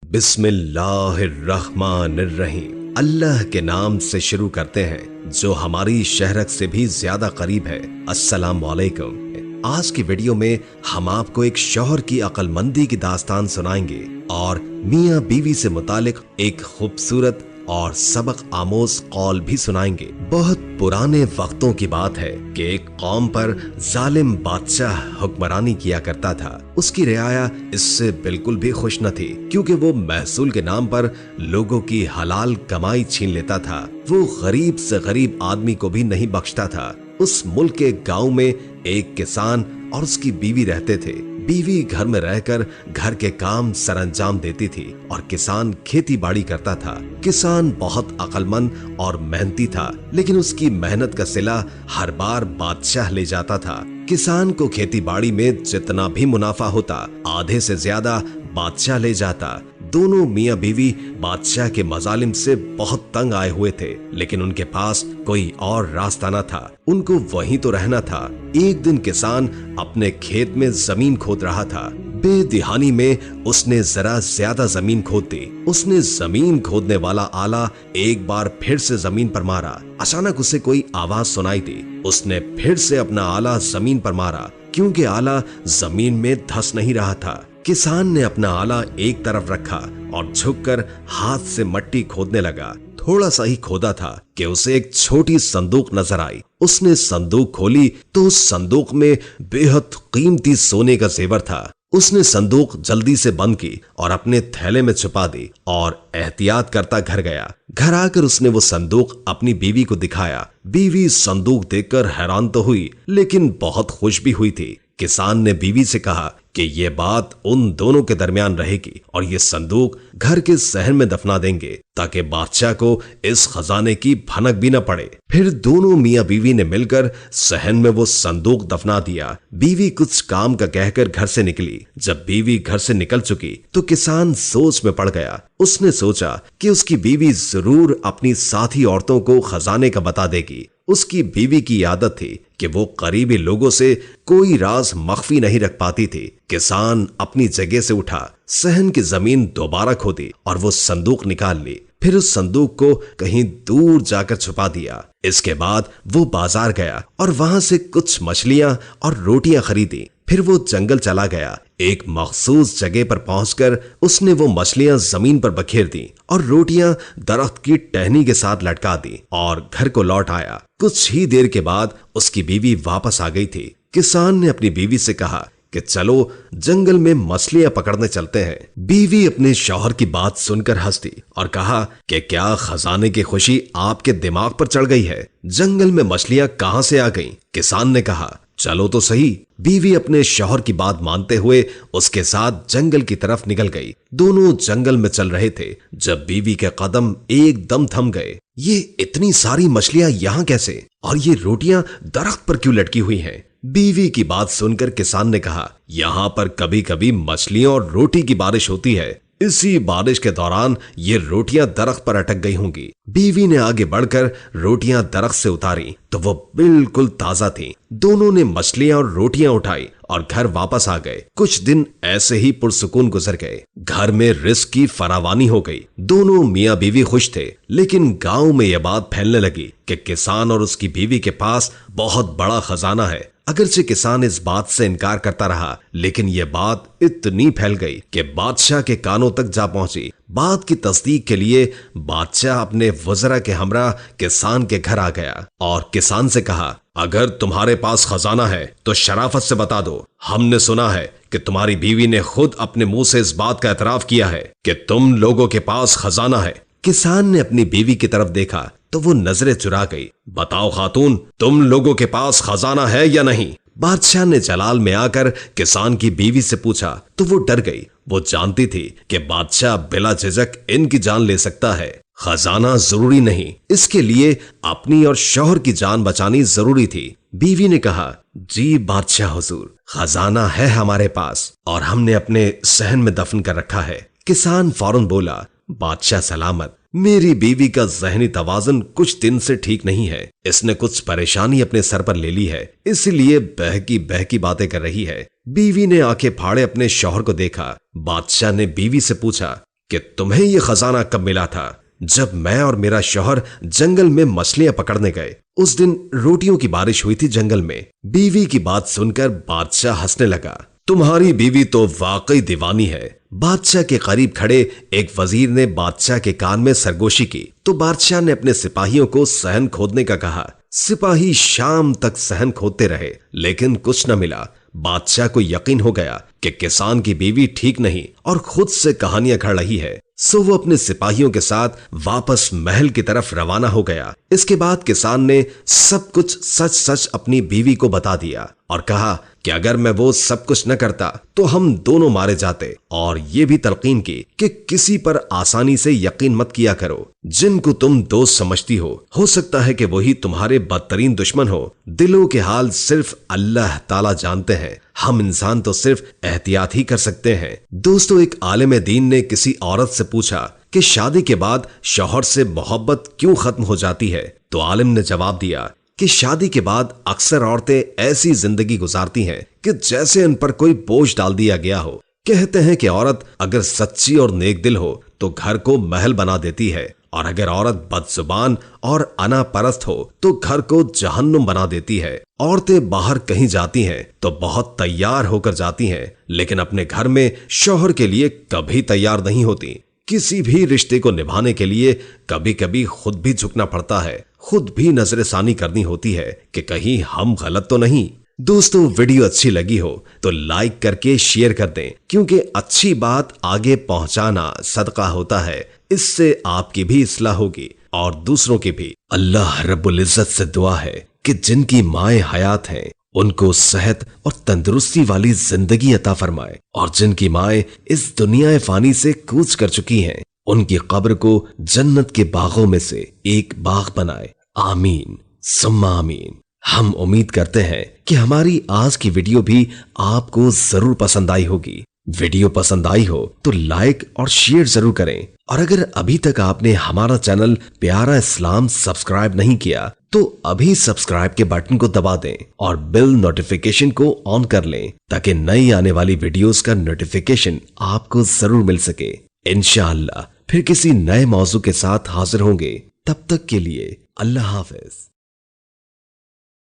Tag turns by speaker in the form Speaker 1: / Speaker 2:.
Speaker 1: बिस्मिल्लाहिर्रहमानिर्रहीम। अल्लाह के नाम से शुरू करते हैं जो हमारी शहरत से भी ज्यादा करीब है। अस्सलाम वालेकुम। आज की वीडियो में हम आपको एक शौहर की अक्लमंदी की दास्तान सुनाएंगे और मियाँ बीवी से मुतालिक एक खूबसूरत और सबक आमोज कौल भी सुनाएंगे। बहुत पुराने वक्तों की बात है कि एक कौम पर जालिम बादशाह हुक्मरानी किया करता था। उसकी रियाया इससे बिल्कुल भी खुश न थी, क्योंकि वो महसूल के नाम पर लोगों की हलाल कमाई छीन लेता था। वो गरीब से गरीब आदमी को भी नहीं बख्शता था। उस मुल्क के गांव में एक किसान और उसकी बीवी रहते थे। बीवी घर में रहकर घर के काम सरंजाम देती थी और किसान खेती बाड़ी करता था। किसान बहुत अक्लमंद और मेहनती था, लेकिन उसकी मेहनत का सिला हर बार बादशाह ले जाता था। किसान को खेती बाड़ी में जितना भी मुनाफा होता, आधे से ज्यादा बादशाह ले जाता। दोनों मियाँ बीवी बादशाह के मजालिम से बहुत तंग आए हुए थे, लेकिन उनके पास कोई और रास्ता न था। उनको वहीं तो रहना था। एक दिन किसान अपने खेत में जमीन खोद रहा था। बेदिहानी में उसने जरा ज्यादा जमीन खोद दी। उसने जमीन खोदने वाला आला एक बार फिर से जमीन पर मारा। अचानक उसे कोई आवाज सुनाई दी। उसने फिर से अपना आला जमीन पर मारा, क्योंकि आला जमीन में धंस नहीं रहा था। किसान ने अपना आला एक तरफ रखा और झुककर हाथ से मट्टी खोदने लगा। थोड़ा सा ही खोदा था कि उसे एक छोटी संदूक नजर आई। उसने संदूक खोली तो उस संदूक में बेहद कीमती सोने का जेवर था। उसने संदूक जल्दी से बंद की और अपने थैले में छुपा दी और एहतियात करता घर गया। घर आकर उसने वो संदूक अपनी बीवी को दिखाया। बीवी संदूक देखकर हैरान तो हुई, लेकिन बहुत खुश भी हुई थी। किसान ने बीवी से कहा कि ये बात उन दोनों के दरमियान रहेगी और ये संदूक घर के सहन में दफना देंगे, ताकि बादशाह को इस खजाने की भनक भी न पड़े। फिर दोनों मियाँ बीवी ने मिलकर सहन में वो संदूक दफना दिया। बीवी कुछ काम का कहकर घर से निकली। जब बीवी घर से निकल चुकी तो किसान सोच में पड़ गया। उसने सोचा कि उसकी बीवी जरूर अपनी साथी औरतों को खजाने का बता देगी। उसकी बीवी की आदत थी कि वो करीबी लोगों से कोई राज मख्फी नहीं रख पाती थी। किसान अपनी जगह से उठा, सहन की जमीन दोबारा खोदी और वो संदूक निकाल ली। फिर उस संदूक को कहीं दूर जाकर छुपा दिया। इसके बाद वो बाजार गया और वहां से कुछ मछलियां और रोटियां खरीदी। फिर वो जंगल चला गया। एक मखसूस जगह पर पहुंचकर उसने वो मछलियां जमीन पर बखेर दी और रोटियां दरख्त की टहनी के साथ लटका दी और घर को लौट आया। कुछ ही देर के बाद उसकी बीवी वापस आ गई थी। किसान ने अपनी बीवी से कहा कि चलो जंगल में मछलियां पकड़ने चलते हैं। बीवी अपने शौहर की बात सुनकर हंसी और कहा कि क्या खजाने की खुशी आपके दिमाग पर चढ़ गई है? जंगल में मछलियां कहां से आ गईं? किसान ने कहा चलो तो सही। बीवी अपने शौहर की बात मानते हुए उसके साथ जंगल की तरफ निकल गई। दोनों जंगल में चल रहे थे जब बीवी के कदम एकदम थम गए। ये इतनी सारी मछलियां यहाँ कैसे? और ये रोटियां दरख्त पर क्यों लटकी हुई हैं? बीवी की बात सुनकर किसान ने कहा, यहाँ पर कभी कभी मछलियों और रोटी की बारिश होती है। इसी बारिश के दौरान ये रोटियां दरख्त पर अटक गई होंगी। बीवी ने आगे बढ़कर रोटियां दरख्त से उतारी तो वो बिल्कुल ताजा थीं। दोनों ने मछलियां और रोटियां उठाई और घर वापस आ गए। कुछ दिन ऐसे ही पुरसुकून गुजर गए। घर में रिस्क की फरावानी हो गई। दोनों मियाँ बीवी खुश थे, लेकिन गांव में यह बात फैलने लगी कि किसान और उसकी बीवी के पास बहुत बड़ा खजाना है। अगरचे किसान इस बात से इनकार करता रहा, लेकिन यह बात इतनी फैल गई कि बादशाह के कानों तक जा पहुंची। बात की तस्दीक के लिए बादशाह अपने वज़रा के हमरा किसान के घर आ गया और किसान से कहा, अगर तुम्हारे पास खजाना है तो शराफत से बता दो। हमने सुना है कि तुम्हारी बीवी ने खुद अपने मुंह से इस बात का एतराफ किया है कि तुम लोगों के पास खजाना है। किसान ने अपनी बीवी की तरफ देखा तो वो नजरें चुरा गई। बताओ खातून, तुम लोगों के पास खजाना है या नहीं? बादशाह ने जलाल में आकर किसान की बीवी से पूछा तो वो डर गई। वो जानती थी कि बादशाह बिला झिझक इनकी जान ले सकता है। खजाना जरूरी नहीं, इसके लिए अपनी और शौहर की जान बचानी जरूरी थी। बीवी ने कहा, जी बादशाह हुजूर, खजाना है हमारे पास और हमने अपने सहन में दफन कर रखा है। किसान फौरन बोला, बादशाह सलामत, मेरी बीवी का ज़हनी तवाज़ुन कुछ दिन से ठीक नहीं है। इसने कुछ परेशानी अपने सर पर ले ली है, इसलिए बहकी बहकी बातें कर रही है। बीवी ने आंखें फाड़े अपने शौहर को देखा। बादशाह ने बीवी से पूछा, कि तुम्हें ये खजाना कब मिला था? जब मैं और मेरा शौहर जंगल में मछलियां पकड़ने गए, उस दिन रोटियों की बारिश हुई थी जंगल में। बीवी की बात सुनकर बादशाह हंसने लगा। तुम्हारी बीवी तो वाकई दीवानी है। बादशाह के करीब खड़े एक वजीर ने बादशाह के कान में सरगोशी की तो बादशाह ने अपने सिपाहियों को सहन खोदने का कहा। सिपाही शाम तक सहन खोदते रहे लेकिन कुछ न मिला। बादशाह को यकीन हो गया कि किसान की बीवी ठीक नहीं और खुद से कहानियां घड़ रही है। सो वो अपने सिपाहियों के साथ वापस महल की तरफ रवाना हो गया। इसके बाद किसान ने सब कुछ सच सच अपनी बीवी को बता दिया और कहा कि अगर मैं वो सब कुछ न करता तो हम दोनों मारे जाते, और ये भी तलकीन की कि किसी पर आसानी से यकीन मत किया करो। जिनको तुम दोस्त समझती हो सकता है कि वही तुम्हारे बदतरीन दुश्मन हो। दिलों के हाल सिर्फ अल्लाह ताला जानते हैं, हम इंसान तो सिर्फ एहतियात ही कर सकते हैं। दोस्तों, एक आलिम दीन ने किसी औरत से पूछा कि शादी के बाद शौहर से मोहब्बत क्यों खत्म हो जाती है? तो आलिम ने जवाब दिया कि शादी के बाद अक्सर औरतें ऐसी जिंदगी गुजारती हैं कि जैसे उन पर कोई बोझ डाल दिया गया हो। कहते हैं कि औरत अगर सच्ची और नेक दिल हो तो घर को महल बना देती है, और अगर औरत बदजुबान और अनापरस्त हो तो घर को जहन्नुम बना देती है। औरतें बाहर कहीं जाती हैं तो बहुत तैयार होकर जाती हैं, लेकिन अपने घर में शौहर के लिए कभी तैयार नहीं होती। किसी भी रिश्ते को निभाने के लिए कभी कभी खुद भी झुकना पड़ता है, खुद भी नजरसानी करनी होती है कि कहीं हम गलत तो नहीं। दोस्तों, वीडियो अच्छी लगी हो तो लाइक करके शेयर कर दें, क्योंकि अच्छी बात आगे पहुंचाना सदका होता है। इससे आपकी भी इस्लाह होगी और दूसरों की भी। अल्लाह रब्बुल इज्जत से दुआ है कि जिनकी माएं हयात हैं उनको सेहत और तंदुरुस्ती वाली जिंदगी अता फरमाए, और जिनकी माएं इस दुनिया फानी से कूच कर चुकी हैं उनकी कब्र को जन्नत के बागों में से एक बाग बनाए। आमीन सुम्मा आमीन। हम उम्मीद करते हैं कि हमारी आज की वीडियो भी आपको जरूर पसंद आई होगी। वीडियो पसंद आई हो तो लाइक और शेयर जरूर करें, और अगर अभी तक आपने हमारा चैनल प्यारा इस्लाम सब्सक्राइब नहीं किया तो अभी सब्सक्राइब के बटन को दबा दें और बेल नोटिफिकेशन को ऑन कर लें, ताकि नई आने वाली वीडियोस का नोटिफिकेशन आपको जरूर मिल सके। इंशाअल्लाह फिर किसी नए मौजू के साथ हाजिर होंगे। तब तक के लिए अल्लाह हाफिज।